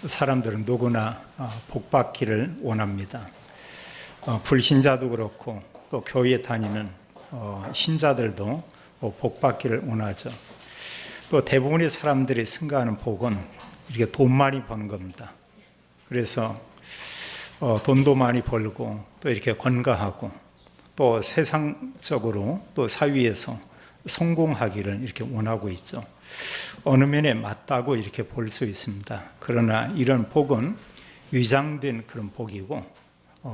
사람들은 누구나 복받기를 원합니다. 불신자도 그렇고 또 교회에 다니는 신자들도 복받기를 원하죠. 또 대부분의 사람들이 생각하는 복은 이렇게 돈 많이 버는 겁니다. 그래서 돈도 많이 벌고 또 이렇게 건강하고 또 세상적으로 또 사회에서 성공하기를 이렇게 원하고 있죠. 어느 면에 맞다고 이렇게 볼 수 있습니다. 그러나 이런 복은 위장된 그런 복이고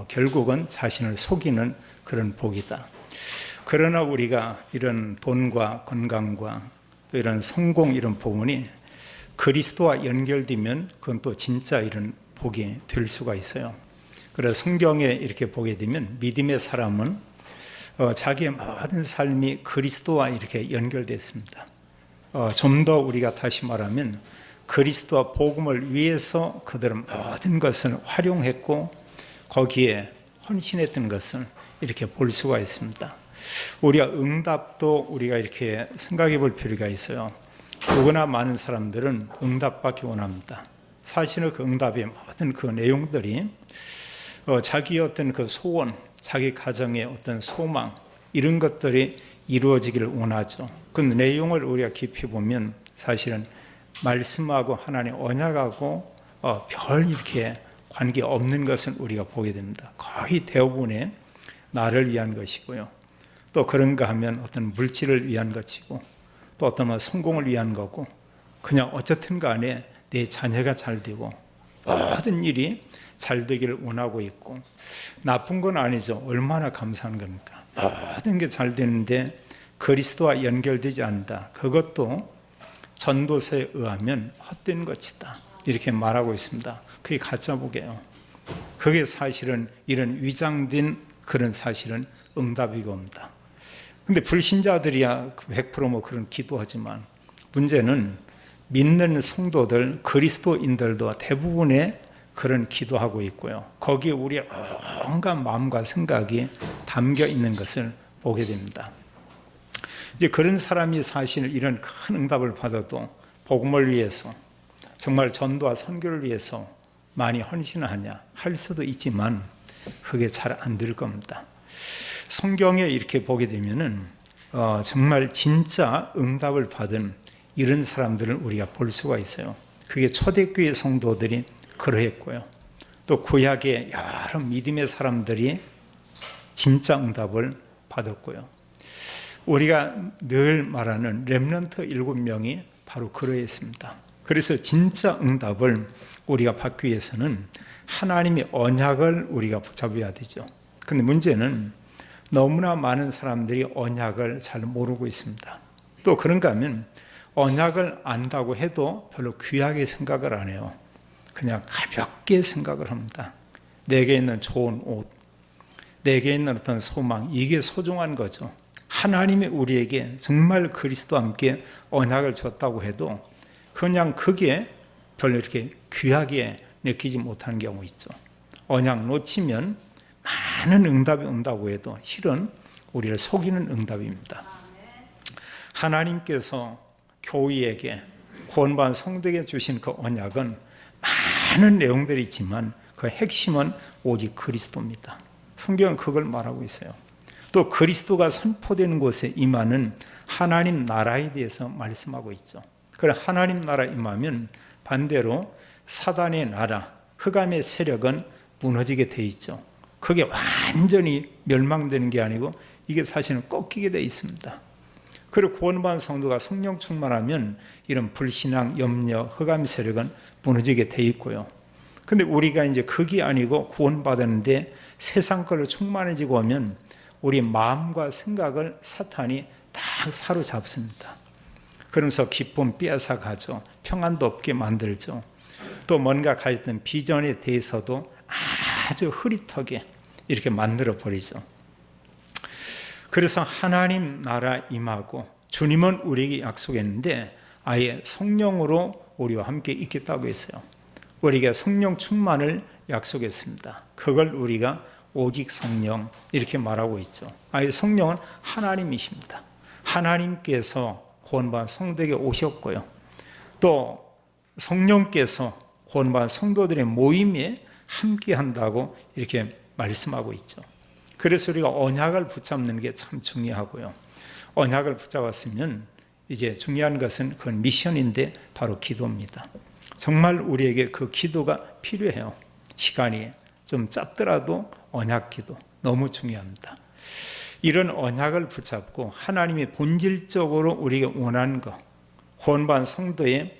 결국은 자신을 속이는 그런 복이다. 그러나 우리가 이런 돈과 건강과 또 이런 성공 이런 부분이 그리스도와 연결되면 그건 또 진짜 이런 복이 될 수가 있어요. 그래서 성경에 이렇게 보게 되면 믿음의 사람은 자기의 모든 삶이 그리스도와 이렇게 연결됐습니다. 좀 더 우리가 다시 말하면 그리스도와 복음을 위해서 그들은 모든 것을 활용했고 거기에 헌신했던 것을 이렇게 볼 수가 있습니다. 우리가 응답도 우리가 이렇게 생각해 볼 필요가 있어요. 누구나 많은 사람들은 응답받기 원합니다. 사실은 그 응답의 모든 그 내용들이 자기의 어떤 그 소원, 자기 가정의 어떤 소망 이런 것들이 이루어지기를 원하죠. 그 내용을 우리가 깊이 보면 사실은 말씀하고 하나님 언약하고 별 이렇게 관계 없는 것을 우리가 보게 됩니다. 거의 대부분의 나를 위한 것이고요. 또 그런가 하면 어떤 물질을 위한 것이고 또 어떤 성공을 위한 거고 그냥 어쨌든 간에 내 자녀가 잘 되고 모든 일이 잘 되기를 원하고 있고 나쁜 건 아니죠. 얼마나 감사한 겁니까? 모든 게 잘 되는데 그리스도와 연결되지 않는다. 그것도 전도서에 의하면 헛된 것이다. 이렇게 말하고 있습니다. 그게 가짜복이에요. 그게 사실은 이런 위장된 그런 사실은 응답이고 옵니다. 근데 불신자들이야 100% 그런 기도하지만 문제는 믿는 성도들, 그리스도인들도 대부분의 그런 기도하고 있고요. 거기에 우리의 온갖 마음과 생각이 담겨 있는 것을 보게 됩니다. 이제 그런 사람이 사실 이런 큰 응답을 받아도 복음을 위해서 정말 전도와 선교를 위해서 많이 헌신하냐 할 수도 있지만 그게 잘 안 될 겁니다. 성경에 이렇게 보게 되면은 정말 진짜 응답을 받은 이런 사람들을 우리가 볼 수가 있어요. 그게 초대교회 성도들이 그러했고요. 또 구약의 여러 믿음의 사람들이 진짜 응답을 받았고요. 우리가 늘 말하는 렘넌트 7명이 바로 그러했습니다. 그래서 진짜 응답을 우리가 받기 위해서는 하나님의 언약을 우리가 붙잡아야 되죠. 근데 문제는 너무나 많은 사람들이 언약을 잘 모르고 있습니다. 또 그런가 하면 언약을 안다고 해도 별로 귀하게 생각을 안 해요. 그냥 가볍게 생각을 합니다. 내게 있는 좋은 옷, 내게 있는 어떤 소망, 이게 소중한 거죠. 하나님이 우리에게 정말 그리스도와 함께 언약을 줬다고 해도 그냥 그게 별로 이렇게 귀하게 느끼지 못하는 경우 있죠. 언약 놓치면 많은 응답이 온다고 해도 실은 우리를 속이는 응답입니다. 하나님께서 교회에게 구원받은 성도에게 주신 그 언약은 많은 내용들이 있지만 그 핵심은 오직 그리스도입니다. 성경은 그걸 말하고 있어요. 또 그리스도가 선포되는 곳에 임하는 하나님 나라에 대해서 말씀하고 있죠. 그럼 하나님 나라 임하면 반대로 사단의 나라, 흑암의 세력은 무너지게 돼 있죠. 그게 완전히 멸망되는 게 아니고 이게 사실은 꺾이게 돼 있습니다. 그리고 구원받은 성도가 성령 충만하면 이런 불신앙, 염려, 흑암 세력은 무너지게 돼 있고요. 근데 우리가 이제 그게 아니고 구원받았는데 세상 걸로 충만해지고 오면 우리 마음과 생각을 사탄이 다 사로잡습니다. 그러면서 기쁨 빼앗아 가죠. 평안도 없게 만들죠. 또 뭔가 가졌던 비전에 대해서도 아주 흐릿하게 이렇게 만들어 버리죠. 그래서 하나님 나라 임하고 주님은 우리에게 약속했는데 아예 성령으로 우리와 함께 있겠다고 했어요. 우리가 성령 충만을 약속했습니다. 그걸 우리가 오직 성령 이렇게 말하고 있죠. 아예 성령은 하나님이십니다. 하나님께서 구원받은 성도에게 오셨고요. 또 성령께서 구원받은 성도들의 모임에 함께 한다고 이렇게 말씀하고 있죠. 그래서 우리가 언약을 붙잡는 게 참 중요하고요. 언약을 붙잡았으면 이제 중요한 것은 그건 미션인데 바로 기도입니다. 정말 우리에게 그 기도가 필요해요. 시간이 좀 짧더라도 언약 기도 너무 중요합니다. 이런 언약을 붙잡고 하나님이 본질적으로 우리가 원하는 것, 구원받은 성도의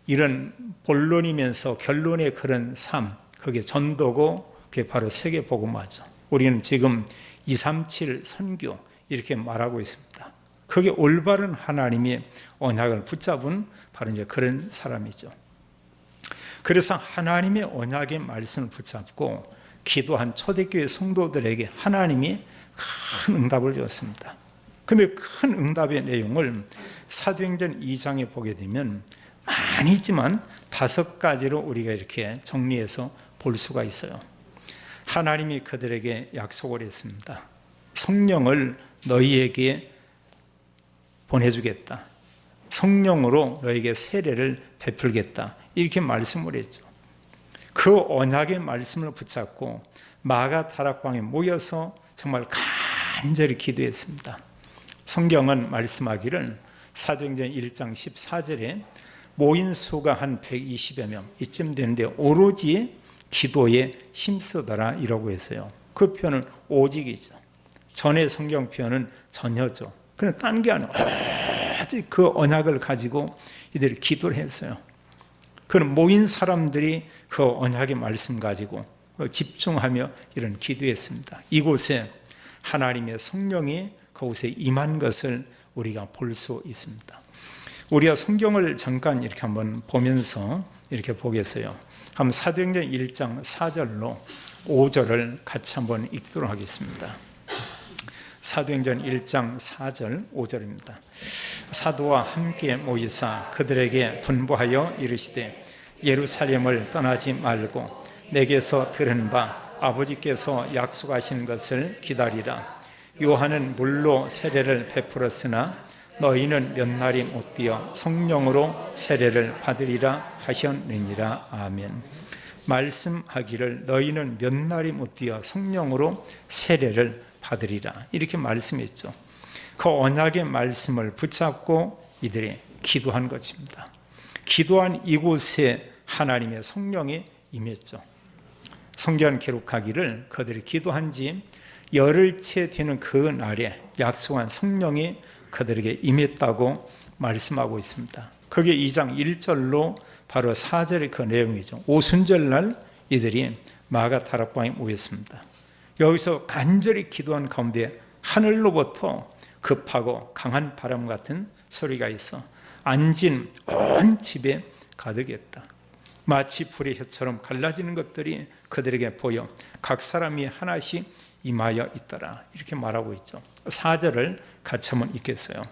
이런 본론이면서 결론의 그런 삶, 그게 전도고 그게 바로 세계복음화죠. 우리는 지금 237 선교 이렇게 말하고 있습니다. 그게 올바른 하나님의 언약을 붙잡은 바로 이제 그런 사람이죠. 그래서 하나님의 언약의 말씀을 붙잡고 기도한 초대교회 성도들에게 하나님이 큰 응답을 주었습니다. 근데 큰 응답의 내용을 사도행전 2장에 보게 되면 많이지만 5가지로 우리가 이렇게 정리해서 볼 수가 있어요. 하나님이 그들에게 약속을 했습니다. 성령을 너희에게 보내주겠다. 성령으로 너에게 세례를 베풀겠다. 이렇게 말씀을 했죠. 그 언약의 말씀을 붙잡고 마가 다락방에 모여서 정말 간절히 기도했습니다. 성경은 말씀하기를 사도행전 1장 14절에 모인 수가 한 120여 명 이쯤 되는데 오로지 기도에 힘쓰더라 이라고 했어요. 그 표현은 오직이죠. 전에 성경 표현은 전혀죠. 그냥 딴 게 아니에요. 아주 그 언약을 가지고 이들이 기도를 했어요. 그런 모인 사람들이 그 언약의 말씀 가지고 집중하며 이런 기도했습니다. 이곳에 하나님의 성령이 그곳에 임한 것을 우리가 볼 수 있습니다. 우리가 성경을 잠깐 이렇게 한번 보면서 이렇게 보겠어요. 한번 사도행전 1장 4절로 5절을 같이 한번 읽도록 하겠습니다. 사도행전 1장 4절 5절입니다. 사도와 함께 모이사 그들에게 분부하여 이르시되 예루살렘을 떠나지 말고 내게서 들은 바 아버지께서 약속하신 것을 기다리라. 요한은 물로 세례를 베풀었으나 너희는 몇 날이 못 되어 성령으로 세례를 받으리라 하셨느니라. 아멘. 말씀하기를 너희는 몇 날이 못 되어 성령으로 세례를 받으리라 이렇게 말씀했죠. 그 언약의 말씀을 붙잡고 이들이 기도한 것입니다. 기도한 이곳에 하나님의 성령이 임했죠. 성경 기록하기를 그들이 기도한 지 열흘째 되는 그 날에 약속한 성령이 그들에게 임했다고 말씀하고 있습니다. 그게 2장 1절로 바로 4절의 그 내용이죠. 오순절날 이들이 마가 다락방에 모였습니다. 여기서 간절히 기도한 가운데 하늘로부터 급하고 강한 바람 같은 소리가 있어 앉은 온 집에 가득했다. 마치 불의 혀처럼 갈라지는 것들이 그들에게 보여 각 사람이 하나씩 임하여 있더라 이렇게 말하고 있죠. 4절을 같이 한번 읽겠어요.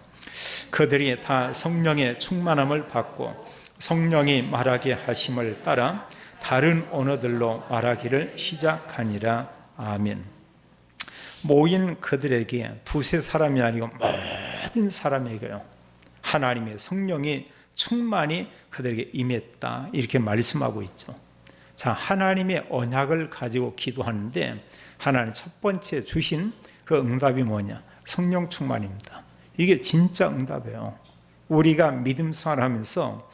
그들이 다 성령의 충만함을 받고 성령이 말하게 하심을 따라 다른 언어들로 말하기를 시작하니라. 아멘. 모인 그들에게 두세 사람이 아니고 모든 사람에게요 하나님의 성령이 충만히 그들에게 임했다 이렇게 말씀하고 있죠. 자, 하나님의 언약을 가지고 기도하는데 하나님 첫 번째 주신 그 응답이 뭐냐? 성령 충만입니다. 이게 진짜 응답이에요. 우리가 믿음 생활하면서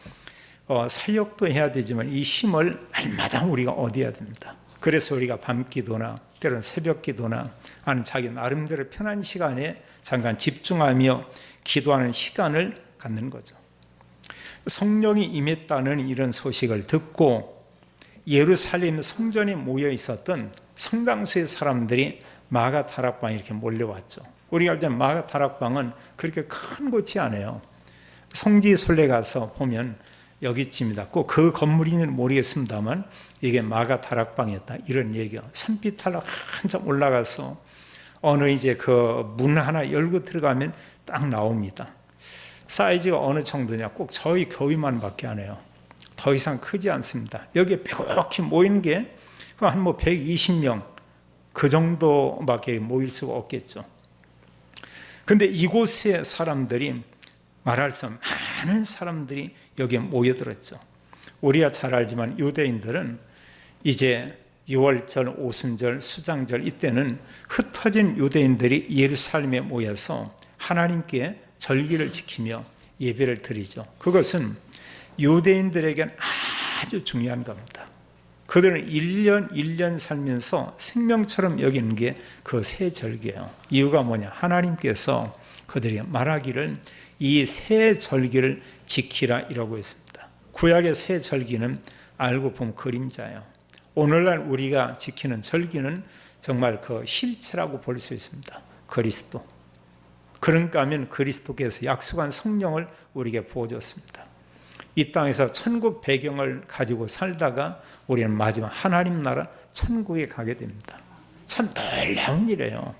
사역도 해야 되지만 이 힘을 날마다 우리가 얻어야 됩니다. 그래서 우리가 밤기도나 때로는 새벽기도나 아니면 자기 나름대로 편한 시간에 잠깐 집중하며 기도하는 시간을 갖는 거죠. 성령이 임했다는 이런 소식을 듣고 예루살렘 성전에 모여 있었던 상당수의 사람들이 마가 다락방에 이렇게 몰려왔죠. 우리가 알죠. 마가 다락방은 그렇게 큰 곳이 아니에요. 성지 순례 가서 보면 여기쯤이다. 꼭 그 건물인지는 모르겠습니다만 이게 마가 다락방이었다 이런 얘기요. 산비탈로 한참 올라가서 어느 이제 그 문 하나 열고 들어가면 딱 나옵니다. 사이즈가 어느 정도냐? 꼭 저희 교회만밖에 안 해요. 더 이상 크지 않습니다. 여기에 벽히 모이는 게 한 120명 그 정도밖에 모일 수가 없겠죠. 근데 이곳의 사람들이 말할 수 없는 많은 사람들이 여기에 모여들었죠. 우리가 잘 알지만 유대인들은 이제 유월절, 오순절, 수장절 이때는 흩어진 유대인들이 예루살렘에 모여서 하나님께 절기를 지키며 예배를 드리죠. 그것은 유대인들에겐 아주 중요한 겁니다. 그들은 1년 1년 살면서 생명처럼 여기는 게 그 새 절기예요. 이유가 뭐냐? 하나님께서 그들이 말하기를 이 새 절기를 지키라 이라고 했습니다. 구약의 새 절기는 알고 보면 그림자예요. 오늘날 우리가 지키는 절기는 정말 그 실체라고 볼 수 있습니다. 그리스도. 그런가 하면 그리스도께서 약속한 성령을 우리에게 부어줬습니다. 이 땅에서 천국 배경을 가지고 살다가 우리는 마지막 하나님 나라 천국에 가게 됩니다. 참 놀라운 일이에요.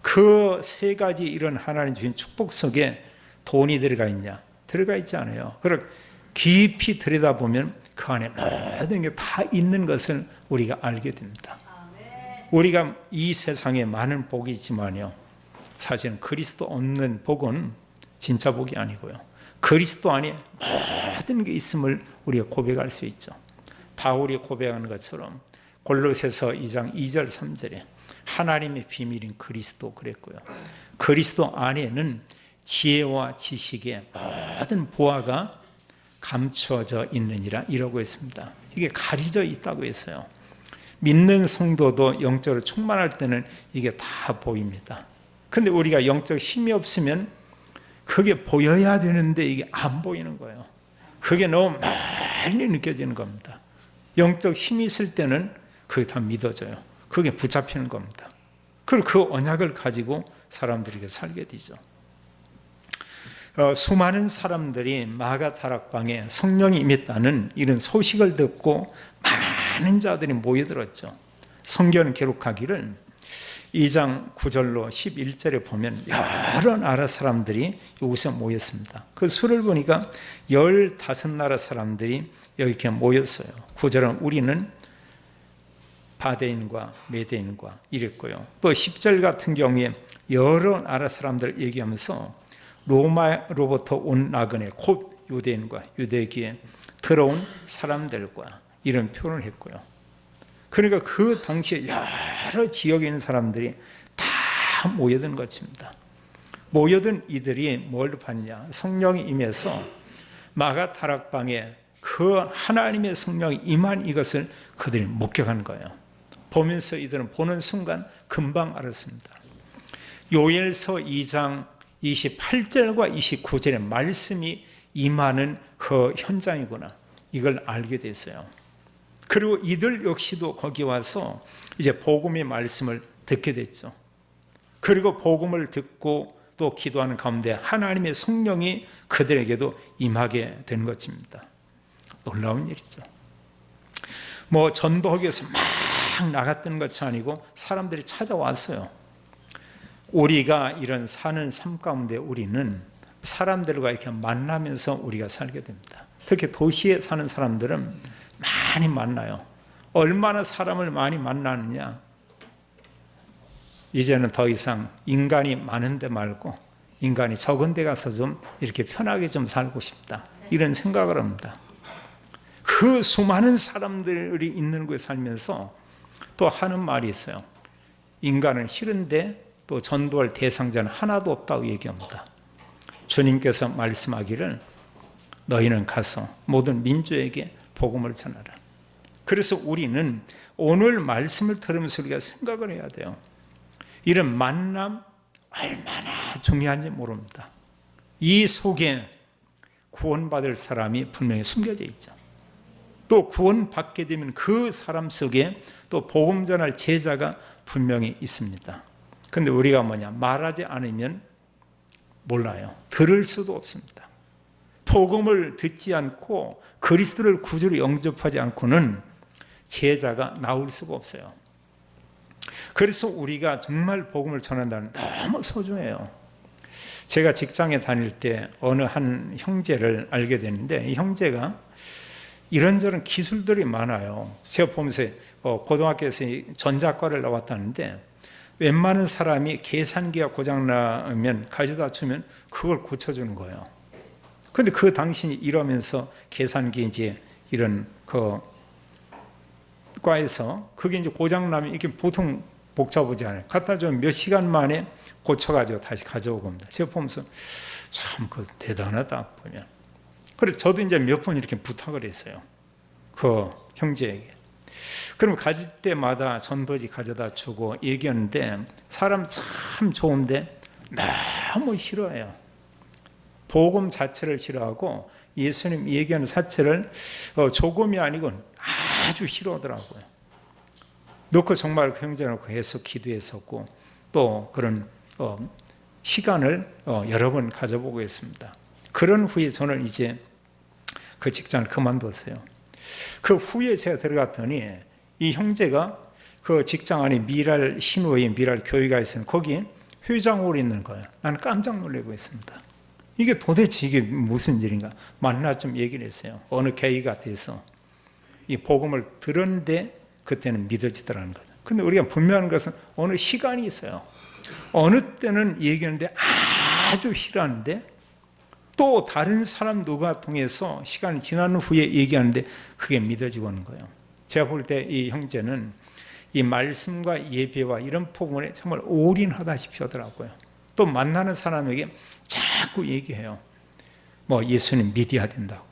그 세 가지 이런 하나님 주신 축복 속에 돈이 들어가 있냐? 들어가 있지 않아요. 그리고 깊이 들여다보면 그 안에 모든 게 다 있는 것을 우리가 알게 됩니다. 우리가 이 세상에 많은 복이 있지만요, 사실은 그리스도 없는 복은 진짜 복이 아니고요, 그리스도 안에 모든 게 있음을 우리가 고백할 수 있죠. 바울이 고백하는 것처럼 골로새서 2장 2절 3절에 하나님의 비밀인 그리스도 그랬고요, 그리스도 안에는 지혜와 지식의 모든 보화가 감추어져 있느니라 이라고 했습니다. 이게 가려져 있다고 했어요. 믿는 성도도 영적으로 충만할 때는 이게 다 보입니다. 근데 우리가 영적 힘이 없으면 그게 보여야 되는데 이게 안 보이는 거예요. 그게 너무 멀리 느껴지는 겁니다. 영적 힘이 있을 때는 그게 다 믿어져요. 그게 붙잡히는 겁니다. 그리고 그 언약을 가지고 사람들에게 살게 되죠. 수많은 사람들이 마가 다락방에 성령이 임했다는 이런 소식을 듣고 많은 자들이 모여들었죠. 성경은 기록하기를 2장 9절로 11절에 보면 여러 나라 사람들이 여기서 모였습니다. 그 수를 보니까 15나라 사람들이 여기 모였어요. 9절은 우리는 바데인과 메데인과 이랬고요. 또 10절 같은 경우에 여러 나라 사람들 얘기하면서 로마로부터 온 나그네 곧 유대인과 유대기에 들어온 사람들과 이런 표현을 했고요. 그러니까 그 당시에 여러 지역에 있는 사람들이 다 모여든 것입니다. 모여든 이들이 뭘 봤냐? 성령이 임해서 마가 다락방에 그 하나님의 성령이 임한 이것을 그들이 목격한 거예요. 보면서 이들은 보는 순간 금방 알았습니다. 요엘서 2장 28절과 29절의 말씀이 임하는 그 현장이구나, 이걸 알게 됐어요. 그리고 이들 역시도 거기 와서 이제 복음의 말씀을 듣게 됐죠. 그리고 복음을 듣고 또 기도하는 가운데 하나님의 성령이 그들에게도 임하게 된 것입니다. 놀라운 일이죠. 뭐 전도하기 위해서 막 나갔던 것이 아니고 사람들이 찾아왔어요. 우리가 이런 사는 삶 가운데 우리는 사람들과 이렇게 만나면서 우리가 살게 됩니다. 특히 도시에 사는 사람들은 많이 만나요. 얼마나 사람을 많이 만나느냐? 이제는 더 이상 인간이 많은 데 말고 인간이 적은 데 가서 좀 이렇게 편하게 좀 살고 싶다, 이런 생각을 합니다. 그 수많은 사람들이 있는 곳에 살면서 또 하는 말이 있어요. 인간은 싫은데 또 전도할 대상자는 하나도 없다고 얘기합니다. 주님께서 말씀하기를 너희는 가서 모든 민족에게 복음을 전하라. 그래서 우리는 오늘 말씀을 들으면서 우리가 생각을 해야 돼요. 이런 만남 얼마나 중요한지 모릅니다. 이 속에 구원받을 사람이 분명히 숨겨져 있죠. 또 구원받게 되면 그 사람 속에 또 복음 전할 제자가 분명히 있습니다. 그런데 우리가 뭐냐? 말하지 않으면 몰라요. 들을 수도 없습니다. 복음을 듣지 않고 그리스도를 구주로 영접하지 않고는 제자가 나올 수가 없어요. 그래서 우리가 정말 복음을 전한다는 너무 소중해요. 제가 직장에 다닐 때 어느 한 형제를 알게 됐는데 이 형제가 이런저런 기술들이 많아요. 제가 보면서 고등학교에서 전자과를 나왔다는데 웬만한 사람이 계산기가 고장나면 가져다 주면 그걸 고쳐주는 거예요. 그런데 그 당신이 이러면서 계산기 이제 이런 그 과에서 그게 이제 고장나면 이게 보통 복잡하지 않아요. 갖다 주면 몇 시간 만에 고쳐가지고 다시 가져오고 겁니다. 제가 보면서 참 그 대단하다 보면. 그래서 저도 이제 몇 번 이렇게 부탁을 했어요. 그 형제에게. 그럼 가질 때마다 전도지 가져다 주고 얘기하는데 사람 참 좋은데 너무 싫어해요. 복음 자체를 싫어하고 예수님 얘기하는 자체를 조금이 아니고 아주 싫어하더라고요. 놓고 정말 그 형제 놓고 해서 기도했었고 또 그런 시간을 여러 번 가져보고 했습니다. 그런 후에 저는 이제 그 직장을 그만뒀어요. 그 후에 제가 들어갔더니 이 형제가 그 직장 안에 미랄 신호에 미랄 교회가 있으면 거기 회장으로 있는 거예요. 나는 깜짝 놀라고 있습니다. 이게 도대체 이게 무슨 일인가? 만나 좀 얘기를 했어요. 어느 계기가 돼서 이 복음을 들었는데 그때는 믿어지더라는 거죠. 근데 우리가 분명한 것은 어느 시간이 있어요. 어느 때는 얘기하는데 아주 싫어하는데 또 다른 사람 누가 통해서 시간이 지난 후에 얘기하는데 그게 믿어지고 오는 거예요. 제가 볼 때 이 형제는 이 말씀과 예배와 이런 부분에 정말 올인하다시피 하더라고요. 또 만나는 사람에게 자꾸 얘기해요. 뭐 예수님 믿어야 된다고.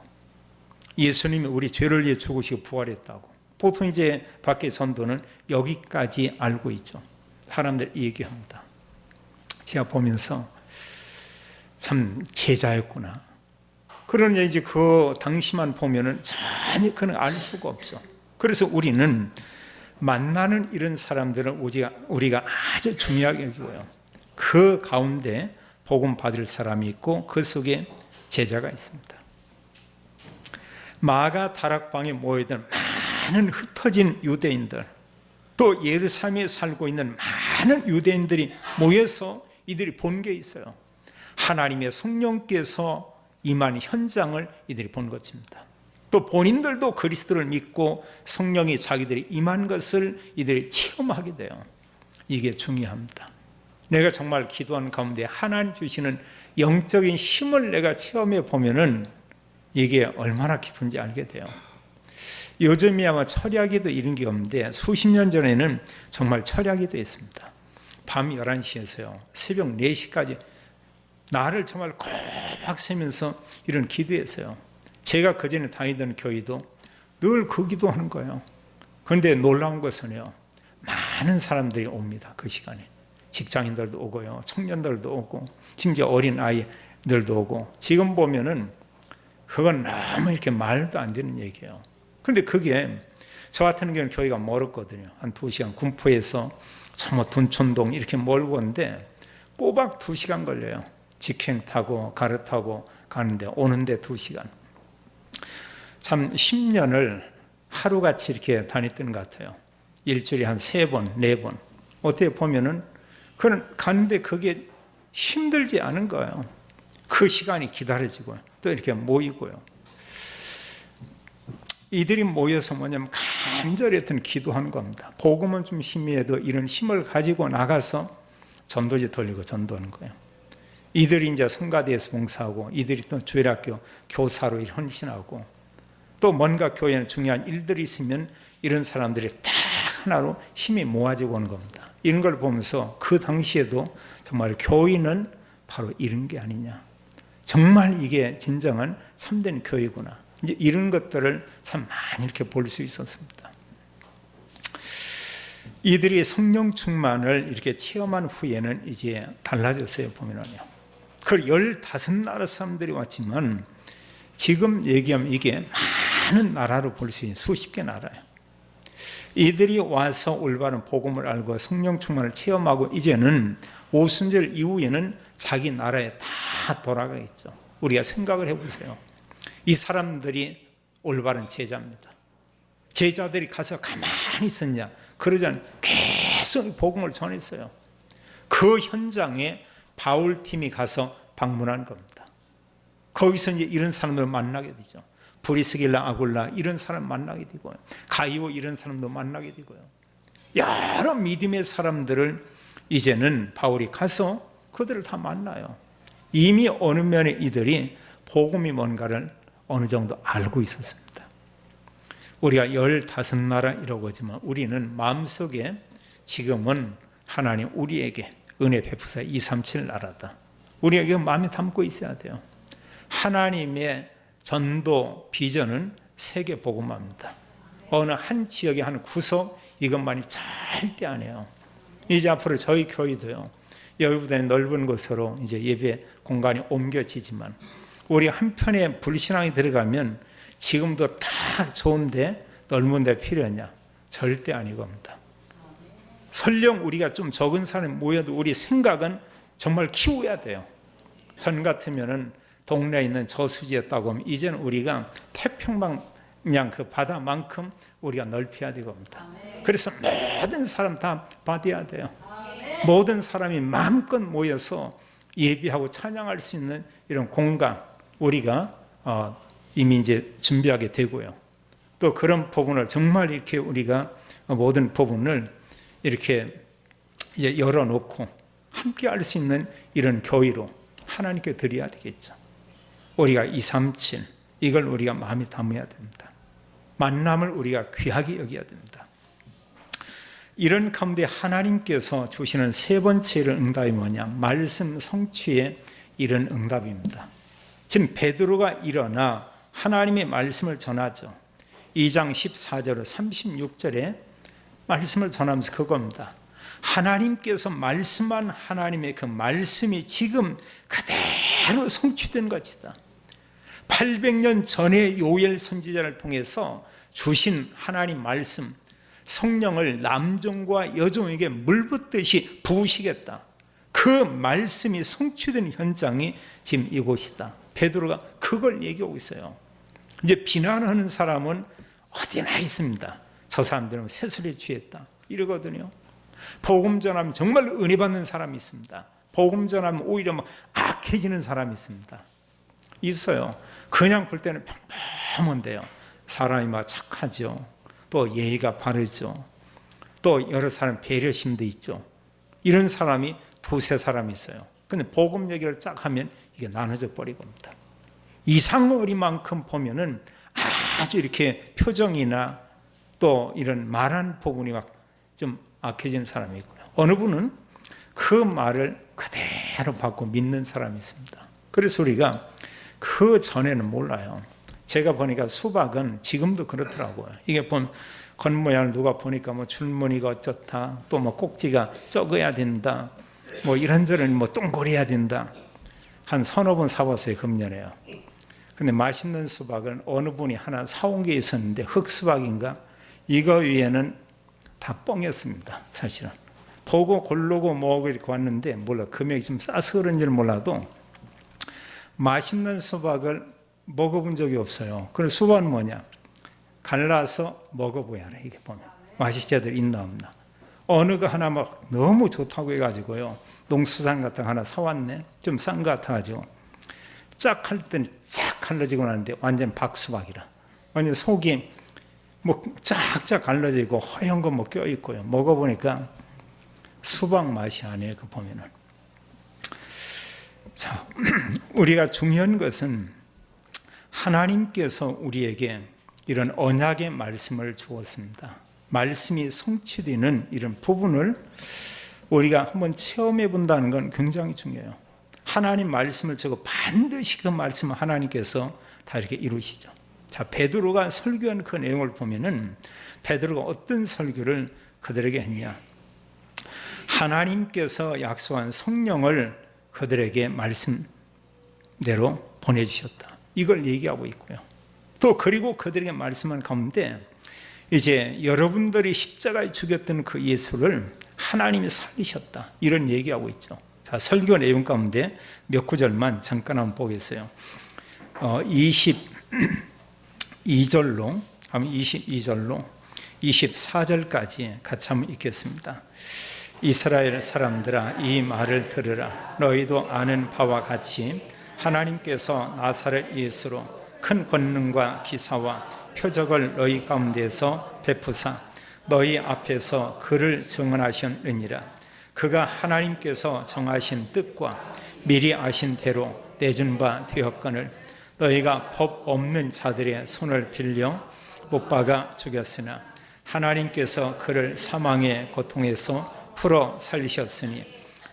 예수님이 우리 죄를 위해 죽으시고 부활했다고. 보통 이제 밖에 전도는 여기까지 알고 있죠. 사람들 얘기합니다. 제가 보면서 참 제자였구나. 그러니 이제 그 당시만 보면은 전혀 그는 알 수가 없죠. 그래서 우리는 만나는 이런 사람들은 우리가 아주 중요하게 여기고요. 그 가운데 복음 받을 사람이 있고 그 속에 제자가 있습니다. 마가 다락방에 모여있던 많은 흩어진 유대인들, 또 예루살렘에 살고 있는 많은 유대인들이 모여서 이들이 본 게 있어요. 하나님의 성령께서 임한 현장을 이들이 본 것입니다. 또 본인들도 그리스도를 믿고 성령이 자기들이 임한 것을 이들이 체험하게 돼요. 이게 중요합니다. 내가 정말 기도하는 가운데 하나님 주시는 영적인 힘을 내가 체험해 보면은 이게 얼마나 깊은지 알게 돼요. 요즘이 아마 철야기도 이런 게 없는데 수십 년 전에는 정말 철야기도 했습니다. 밤 11시에서요 새벽 4시까지 나를 정말 꼬박 세면서 이런 기도했어요. 제가 그전에 다니던 교회도 늘 그 기도하는 거예요. 그런데 놀라운 것은요 많은 사람들이 옵니다. 그 시간에 직장인들도 오고요, 청년들도 오고, 심지어 어린 아이들도 오고. 지금 보면은 그건 너무 이렇게 말도 안 되는 얘기예요. 그런데 그게 저 같은 경우는 교회가 멀었거든요. 한 2시간 군포에서 참 둔촌동 이렇게 멀고 온데 꼬박 2시간 걸려요. 직행 타고 갈아타고 가는데 오는데 2시간. 참 10년을 하루같이 이렇게 다녔던 것 같아요. 일주일에 한 3번, 4번. 어떻게 보면은 그는 가는데 그게 힘들지 않은 거예요. 그 시간이 기다려지고요. 또 이렇게 모이고요. 이들이 모여서 뭐냐면 간절히 어떤 기도하는 겁니다. 복음은 좀 희미해도 이런 힘을 가지고 나가서 전도지 돌리고 전도하는 거예요. 이들이 이제 성가대에서 봉사하고, 이들이 또 주일학교 교사로 헌신하고, 또 뭔가 교회에 중요한 일들이 있으면 이런 사람들이 다 하나로 힘이 모아지고 오는 겁니다. 이런 걸 보면서 그 당시에도 정말 교회는 바로 이런 게 아니냐. 정말 이게 진정한 참된 교회구나. 이제 이런 것들을 참 많이 이렇게 볼 수 있었습니다. 이들이 성령 충만을 이렇게 체험한 후에는 이제 달라졌어요. 보면은요. 그 15나라 사람들이 왔지만 지금 얘기하면 이게 많은 나라로 볼 수 있는 수십 개 나라예요. 이들이 와서 올바른 복음을 알고 성령 충만을 체험하고 이제는 오순절 이후에는 자기 나라에 다 돌아가겠죠. 우리가 생각을 해보세요. 이 사람들이 올바른 제자입니다. 제자들이 가서 가만히 있었냐? 그러지 않아요. 계속 복음을 전했어요. 그 현장에 바울팀이 가서 방문한 겁니다. 거기서 이제 이런 사람들을 만나게 되죠. 브리스길라, 아굴라 이런 사람 만나게 되고요. 가이오 이런 사람도 만나게 되고요. 여러 믿음의 사람들을 이제는 바울이 가서 그들을 다 만나요. 이미 어느 면에 이들이 복음이 뭔가를 어느 정도 알고 있었습니다. 우리가 15나라 이라고 하지만 우리는 마음속에 지금은 하나님 우리에게 은혜 베푸사 237 나라다. 우리에게 마음에 담고 있어야 돼요. 하나님의 전도 비전은 세계 복음화입니다. 어느 한 지역의 한 구석 이것만이 절대 아니에요. 이제 앞으로 저희 교회도요, 여기보다 넓은 곳으로 이제 예배 공간이 옮겨지지만 우리 한편에 불신앙이 들어가면 지금도 딱 좋은데 넓은 데 필요하냐? 절대 아니겁니다. 설령 우리가 좀 적은 사람이 모여도 우리 생각은 정말 키워야 돼요. 전 같으면은 동네에 있는 저수지였다고 하면 이제는 우리가 태평양 그 바다만큼 우리가 넓혀야 되겁니다. 그래서 모든 사람 다 받아야 돼요. 모든 사람이 마음껏 모여서 예비하고 찬양할 수 있는 이런 공간 우리가 이미 이제 준비하게 되고요. 또 그런 부분을 정말 이렇게 우리가 모든 부분을 이렇게 이제 열어놓고 함께 할 수 있는 이런 교회로 하나님께 드려야 되겠죠. 우리가 237 이걸 우리가 마음에 담아야 됩니다. 만남을 우리가 귀하게 여겨야 됩니다. 이런 가운데 하나님께서 주시는 세 번째 응답이 뭐냐? 말씀 성취의 이런 응답입니다. 지금 베드로가 일어나 하나님의 말씀을 전하죠. 2장 14절 36절에 말씀을 전하면서 그겁니다. 하나님께서 말씀한 하나님의 그 말씀이 지금 그대로 성취된 것이다. 800년 전에 요엘 선지자를 통해서 주신 하나님 말씀, 성령을 남종과 여종에게 물붓듯이 부으시겠다. 그 말씀이 성취된 현장이 지금 이곳이다. 베드로가 그걸 얘기하고 있어요. 이제 비난하는 사람은 어디나 있습니다. 저 사람들은 세술에 취했다 이러거든요. 복음 전하면 정말 은혜 받는 사람이 있습니다. 복음 전하면 오히려 막 악해지는 사람이 있습니다. 있어요. 그냥 볼 때는 평범한데요. 사람이 막 착하죠. 또 예의가 바르죠. 또 여러 사람 배려심도 있죠. 이런 사람이 두세 사람이 있어요. 근데 복음 얘기를 쫙 하면 이게 나눠져 버리겁니다. 이상어리만큼 보면은 아주 이렇게 표정이나 또 이런 말한 부분이 막 좀 악해지는 사람이 있고요. 어느 분은 그 말을 그대로 받고 믿는 사람이 있습니다. 그래서 우리가 그 전에는 몰라요. 제가 보니까 수박은 지금도 그렇더라고요. 이게 보면 겉모양을 누가 보니까 뭐 줄무늬가 어쩌다, 또 뭐 꼭지가 적어야 된다, 뭐 이런저런 뭐 동그래야 된다. 한 서너 번 사봤어요, 금년에요. 근데 맛있는 수박은 어느 분이 하나 사온 게 있었는데 흑수박인가? 이거 위에는 다 뻥이었습니다. 사실은 보고 고르고 뭐하고 이렇게 왔는데 몰라, 금액이 좀 싸서 그런지는 몰라도 맛있는 수박을 먹어본 적이 없어요. 그럼 수박은 뭐냐? 갈라서 먹어봐야 해. 이게 보면 맛있자들 있나 없나. 어느 거 하나 막 너무 좋다고 해가지고요, 농수산 같은 거 하나 사왔네. 좀 싼 거 같아가지고 쫙 할 때는 쫙 갈라지고 나는데 완전 박수박이라. 완전 속이 뭐 쫙쫙 갈라지고 허연 거 뭐 껴있고요. 먹어보니까 수박 맛이 아니에요. 그 보면은. 자, 우리가 중요한 것은 하나님께서 우리에게 이런 언약의 말씀을 주었습니다. 말씀이 성취되는 이런 부분을 우리가 한번 체험해 본다는 건 굉장히 중요해요. 하나님 말씀을 적어 반드시 그 말씀을 하나님께서 다 이렇게 이루시죠. 자, 베드로가 설교한 그 내용을 보면은 베드로가 어떤 설교를 그들에게 했냐? 하나님께서 약속한 성령을 그들에게 말씀대로 보내주셨다. 이걸 얘기하고 있고요. 또 그리고 그들에게 말씀한 가운데 이제 여러분들이 십자가에 죽였던 그 예수를 하나님이 살리셨다. 이런 얘기하고 있죠. 자, 설교 내용 가운데 몇 구절만 잠깐 한번 보겠어요. 22절로 24절까지 같이 한번 읽겠습니다. 이스라엘 사람들아, 이 말을 들으라. 너희도 아는 바와 같이 하나님께서 나사렛 예수로 큰 권능과 기사와 표적을 너희 가운데서 베푸사 너희 앞에서 그를 증언하셨느니라. 그가 하나님께서 정하신 뜻과 미리 아신 대로 내준 바 되었거늘 너희가 법 없는 자들의 손을 빌려 못 박아 죽였으나 하나님께서 그를 사망의 고통에서 풀어 살리셨으니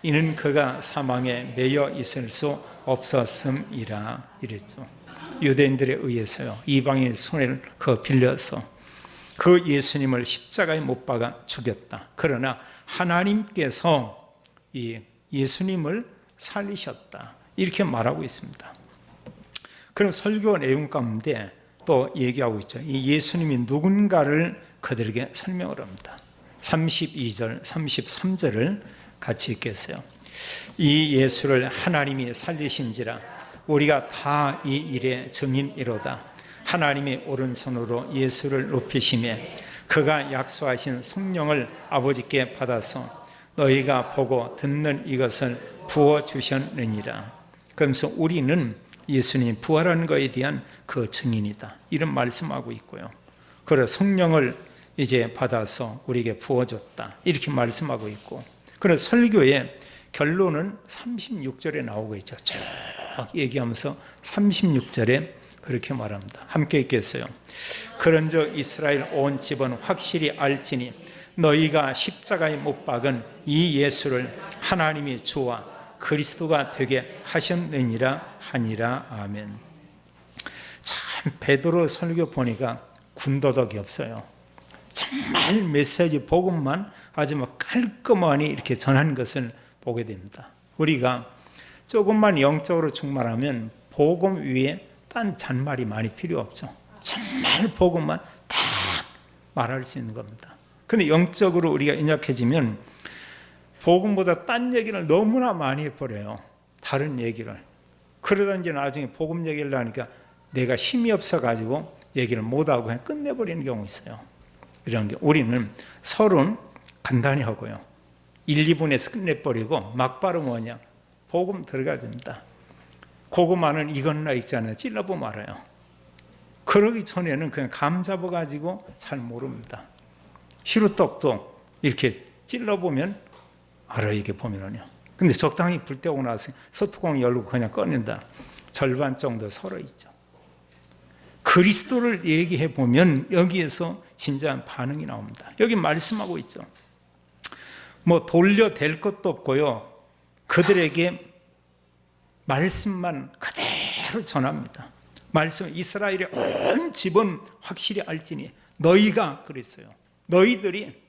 이는 그가 사망에 매여 있을 수 없었음이라 이랬죠. 유대인들에 의해서요, 이방인 손을 빌려서 그 예수님을 십자가에 못 박아 죽였다. 그러나 하나님께서 이 예수님을 살리셨다. 이렇게 말하고 있습니다. 그럼 설교 내용 가운데 또 얘기하고 있죠. 이 예수님이 누군가를 그들에게 설명을 합니다. 32절, 33절을 같이 읽겠어요. 이 예수를 하나님이 살리신지라 우리가 다 이 일의 증인이로다. 하나님의 오른손으로 예수를 높이시매 그가 약속하신 성령을 아버지께 받아서 너희가 보고 듣는 이것을 부어주셨느니라. 그러면서 우리는 예수님 부활한 것에 대한 그 증인이다. 이런 말씀하고 있고요. 그래서 성령을 이제 받아서 우리에게 부어줬다. 이렇게 말씀하고 있고, 그래서 설교의 결론은 36절에 나오고 있죠. 쭉 얘기하면서 36절에 그렇게 말합니다. 함께 읽겠어요. 그런즉 이스라엘 온 집은 확실히 알지니 너희가 십자가에 못 박은 이 예수를 하나님이 주와 그리스도가 되게 하셨느니라 하니라. 아멘. 참 베드로 설교 보니까 군더더기 없어요. 정말 메시지 복음만 아주 깔끔하니 이렇게 전한 것을 보게 됩니다. 우리가 조금만 영적으로 충만하면 복음 위에 딴 잔말이 많이 필요 없죠. 정말 복음만 딱 말할 수 있는 겁니다. 근데 영적으로 우리가 연약해지면 복음보다 딴 얘기를 너무나 많이 해버려요. 다른 얘기를. 그러다 이제 나중에 복음 얘기를 하니까 내가 힘이 없어가지고 얘기를 못하고 그냥 끝내버리는 경우 있어요. 이런 게 우리는 서론 간단히 하고요. 1, 2분에서 끝내버리고 막바로 뭐냐? 복음 들어가야 됩니다. 고구마는 익었나 익지 않나 찔러보면 알아요. 그러기 전에는 그냥 감 잡아가지고 잘 모릅니다. 시루떡도 이렇게 찔러보면 알아요. 이게 보면은요. 근데 적당히 불 때고 나서 소뚜껑 열고 그냥 꺼낸다. 절반 정도 설어있죠. 그리스도를 얘기해 보면 여기에서 진짜한 반응이 나옵니다. 여기 말씀하고 있죠. 뭐 돌려댈 것도 없고요. 그들에게 말씀만 그대로 전합니다. 말씀, 이스라엘의 온 집은 확실히 알지니 너희가 그랬어요. 너희들이,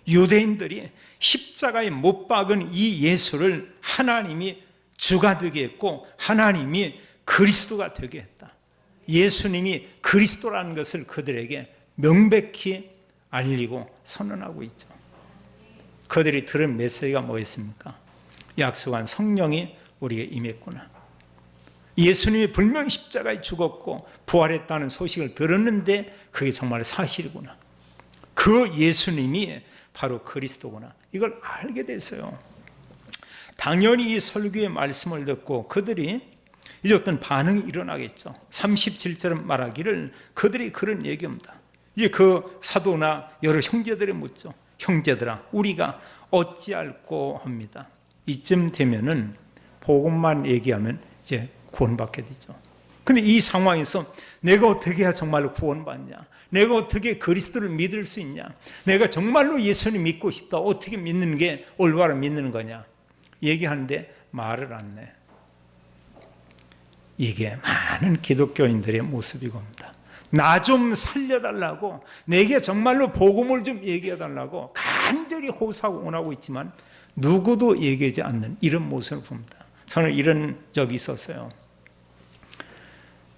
유대인들이 십자가에 못 박은 이 예수를 하나님이 주가 되게 했고 하나님이 그리스도가 되게 했다. 예수님이 그리스도라는 것을 그들에게 명백히 알리고 선언하고 있죠. 그들이 들은 메시지가 뭐였습니까? 약속한 성령이 우리에게 임했구나. 예수님이 분명히 십자가에 죽었고 부활했다는 소식을 들었는데 그게 정말 사실이구나. 그 예수님이 바로 그리스도구나. 이걸 알게 됐어요. 당연히 이 설교의 말씀을 듣고 그들이 이제 어떤 반응이 일어나겠죠. 37절은 말하기를 그들이 그런 얘기합니다. 이제 그 사도나 여러 형제들이 묻죠. 형제들아, 우리가 어찌할꼬 합니다. 이쯤 되면은 복음만 얘기하면 이제 구원받게 되죠. 근데 이 상황에서 내가 어떻게 해야 정말로 구원받냐? 내가 어떻게 그리스도를 믿을 수 있냐? 내가 정말로 예수님 믿고 싶다. 어떻게 믿는 게 올바로 믿는 거냐? 얘기하는데 말을 안 내. 이게 많은 기독교인들의 모습이겁니다. 나 좀 살려달라고, 내게 정말로 복음을 좀 얘기해달라고 간절히 호소하고 원하고 있지만 누구도 얘기하지 않는 이런 모습을 봅니다. 저는 이런 적이 있었어요.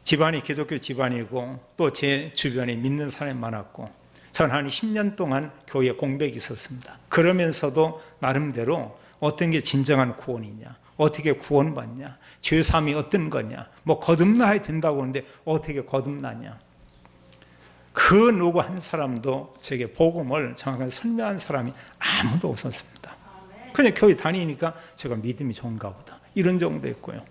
집안이 기독교 집안이고 또 제 주변에 믿는 사람이 많았고 전 한 10년 동안 교회 공백이 있었습니다. 그러면서도 나름대로 어떤 게 진정한 구원이냐, 어떻게 구원받냐, 죄사함이 어떤 거냐, 뭐 거듭나야 된다고 하는데 어떻게 거듭나냐. 그 누구 한 사람도 제게 복음을 정확하게 설명한 사람이 아무도 없었습니다. 그냥 교회 다니니까 제가 믿음이 좋은가 보다 이런 정도였고요.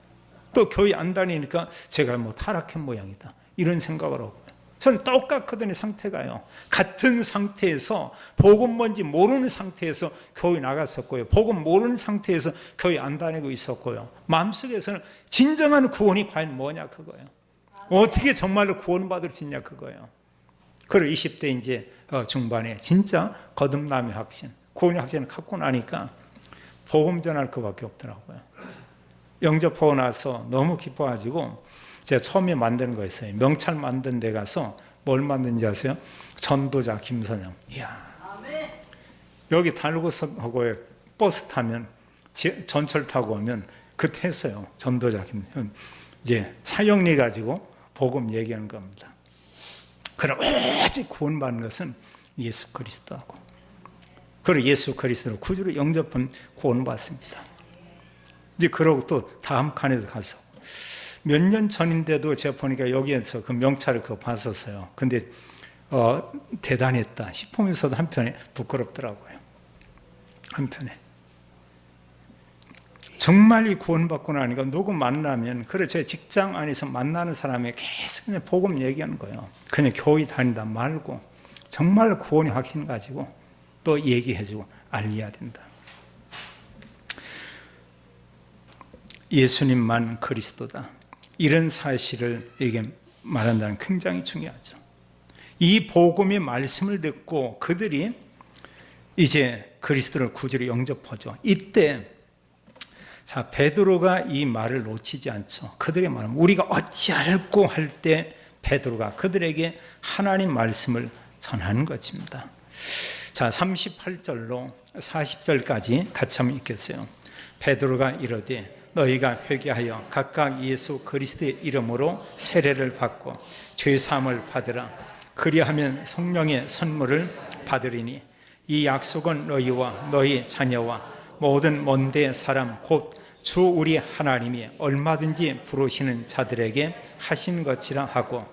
또 교회 안 다니니까 제가 뭐 타락한 모양이다 이런 생각을 하고요. 저는 똑같거든요. 상태가요. 같은 상태에서 복음 뭔지 모르는 상태에서 교회 나갔었고요. 복음 모르는 상태에서 교회 안 다니고 있었고요. 마음속에서는 진정한 구원이 과연 뭐냐 그거예요. 어떻게 정말로 구원받을 수 있냐 그거예요. 그리고 20대 이제 중반에 진짜 거듭남의 확신, 구원의 확신을 갖고 나니까 복음 전할 것밖에 없더라고요. 영접하고 나서 너무 기뻐가지고 제가 처음에 만드는 거였어요. 명찰 만든 데 가서 뭘 만든지 아세요? 전도자 김선영. 이야, 여기 달고서 하고 버스 타면 전철 타고 오면 그때 했어요. 전도자 김선영. 이제 사형리 가지고 복음 얘기하는 겁니다. 그럼 오직 구원받는 것은 예수 그리스도하고, 그리고 예수 그리스도를 구주로 영접하면 구원받습니다. 이제 그러고 또 다음 칸에도 가서 몇 년 전인데도 제가 보니까 여기에서 그 명찰을 그거 봤었어요. 근데 대단했다 싶으면서도 한편에 부끄럽더라고요. 한편에 정말 이 구원받고 나니까 누구 만나면, 그래 제 직장 안에서 만나는 사람이 계속 그냥 복음 얘기하는 거예요. 그냥 교회 다닌다 말고 정말 구원의 확신 가지고 또 얘기해주고 알려야 된다. 예수님만 그리스도다, 이런 사실을 이게 말한다는 굉장히 중요하죠. 이 복음의 말씀을 듣고 그들이 이제 그리스도를 구주로 영접하죠. 이때 자, 베드로가 이 말을 놓치지 않죠. 그들의 말은 우리가 어찌할꼬 할 때 베드로가 그들에게 하나님 말씀을 전하는 것입니다. 자, 38절로 40절까지 같이 한번 읽겠어요. 베드로가 이르되 너희가 회개하여 각각 예수 그리스도의 이름으로 세례를 받고 죄 사함을 받으라. 그리하면 성령의 선물을 받으리니 이 약속은 너희와 너희 자녀와 모든 먼데 사람 곧 주 우리 하나님이 얼마든지 부르시는 자들에게 하신 것이라 하고,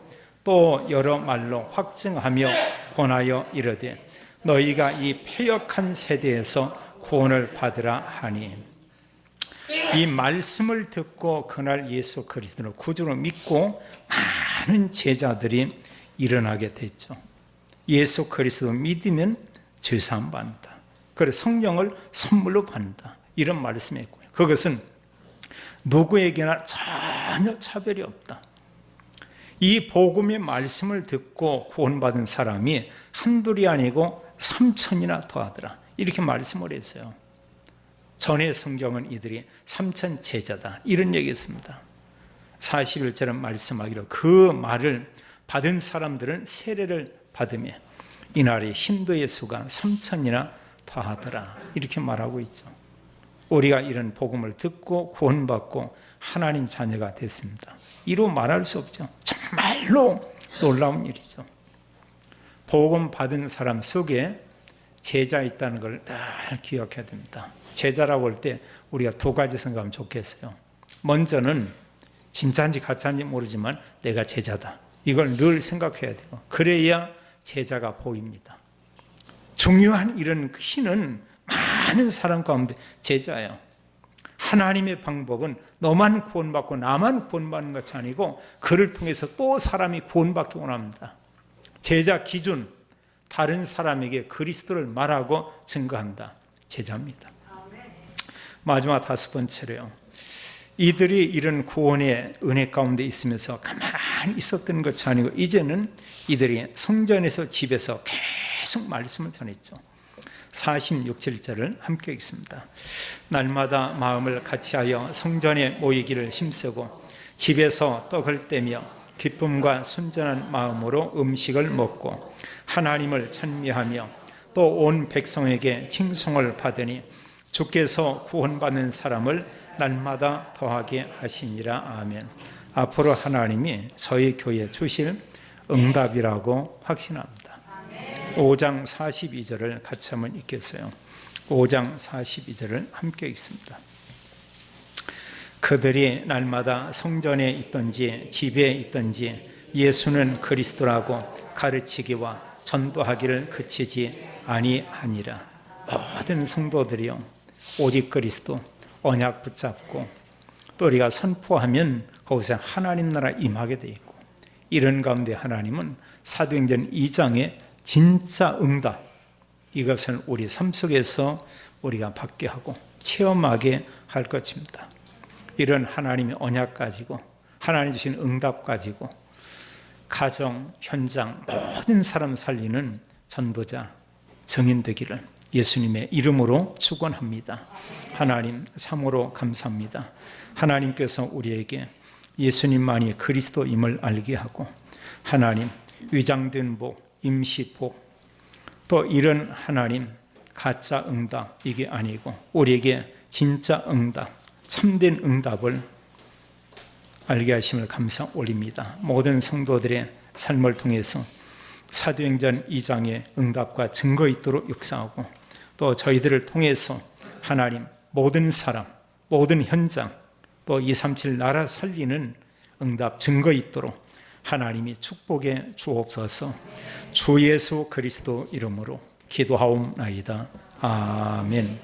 또 여러 말로 확증하며 권하여 이르되 너희가 이 패역한 세대에서 구원을 받으라 하니, 이 말씀을 듣고 그날 예수 그리스도를 구주로 믿고 많은 제자들이 일어나게 됐죠. 예수 그리스도 믿으면 죄사함 받는다. 그래서 성령을 선물로 받는다. 이런 말씀이었고요. 그것은 누구에게나 전혀 차별이 없다. 이 복음의 말씀을 듣고 구원받은 사람이 한둘이 아니고 3천이나 더하더라. 이렇게 말씀을 했어요. 전의 성경은 이들이 3천 제자다, 이런 얘기했습니다. 41절은 말씀하기로 그 말을 받은 사람들은 세례를 받으며 이날이 신도의 수가 3천이나 더하더라, 이렇게 말하고 있죠. 우리가 이런 복음을 듣고 구원받고 하나님 자녀가 됐습니다. 이로 말할 수 없죠. 정말로 놀라운 일이죠. 복음 받은 사람 속에 제자 있다는 걸 늘 기억해야 됩니다. 제자라고 할 때 우리가 두 가지 생각하면 좋겠어요. 먼저는 진짜인지 가짜인지 모르지만 내가 제자다, 이걸 늘 생각해야 돼요. 그래야 제자가 보입니다. 중요한 이런 힘은 많은 사람 가운데 제자예요. 하나님의 방법은 너만 구원받고 나만 구원받는 것이 아니고 그를 통해서 또 사람이 구원받기 원합니다. 제자 기준, 다른 사람에게 그리스도를 말하고 증거한다. 제자입니다. 마지막 다섯 번째로요, 이들이 이런 구원의 은혜 가운데 있으면서 가만히 있었던 것이 아니고 이제는 이들이 성전에서 집에서 계속 말씀을 전했죠. 46, 7절을 함께 읽습니다. 날마다 마음을 같이하여 성전에 모이기를 힘쓰고 집에서 떡을 떼며 기쁨과 순전한 마음으로 음식을 먹고 하나님을 찬미하며 또 온 백성에게 칭송을 받으니 주께서 구원받는 사람을 날마다 더하게 하시니라. 아멘. 앞으로 하나님이 저희 교회에 주실 응답이라고 확신합니다. 5장 42절을 같이 한번 읽겠어요. 5장 42절을 함께 읽습니다. 그들이 날마다 성전에 있든지 집에 있든지 예수는 그리스도라고 가르치기와 전도하기를 그치지 아니하니라. 모든 성도들이요, 오직 그리스도 언약 붙잡고 또 우리가 선포하면 거기서 하나님 나라 임하게 돼 있고, 이런 가운데 하나님은 사도행전 2장에 진짜 응답, 이것을 우리 삶 속에서 우리가 받게 하고 체험하게 할 것입니다. 이런 하나님의 언약 가지고 하나님 주신 응답 가지고 가정, 현장 모든 사람 살리는 전도자, 증인 되기를 예수님의 이름으로 축원합니다. 하나님 참으로 감사합니다. 하나님께서 우리에게 예수님만이 그리스도임을 알게 하고 하나님 위장된 복, 임시복 또 이런 하나님 가짜 응답 이게 아니고 우리에게 진짜 응답, 참된 응답을 알게 하심을 감사 올립니다. 모든 성도들의 삶을 통해서 사도행전 2장의 응답과 증거 있도록 역사하고 또 저희들을 통해서 하나님 모든 사람, 모든 현장 또 237 나라 살리는 응답 증거 있도록 하나님이 축복해 주옵소서. 주 예수 그리스도 이름으로 기도하옵나이다. 아멘.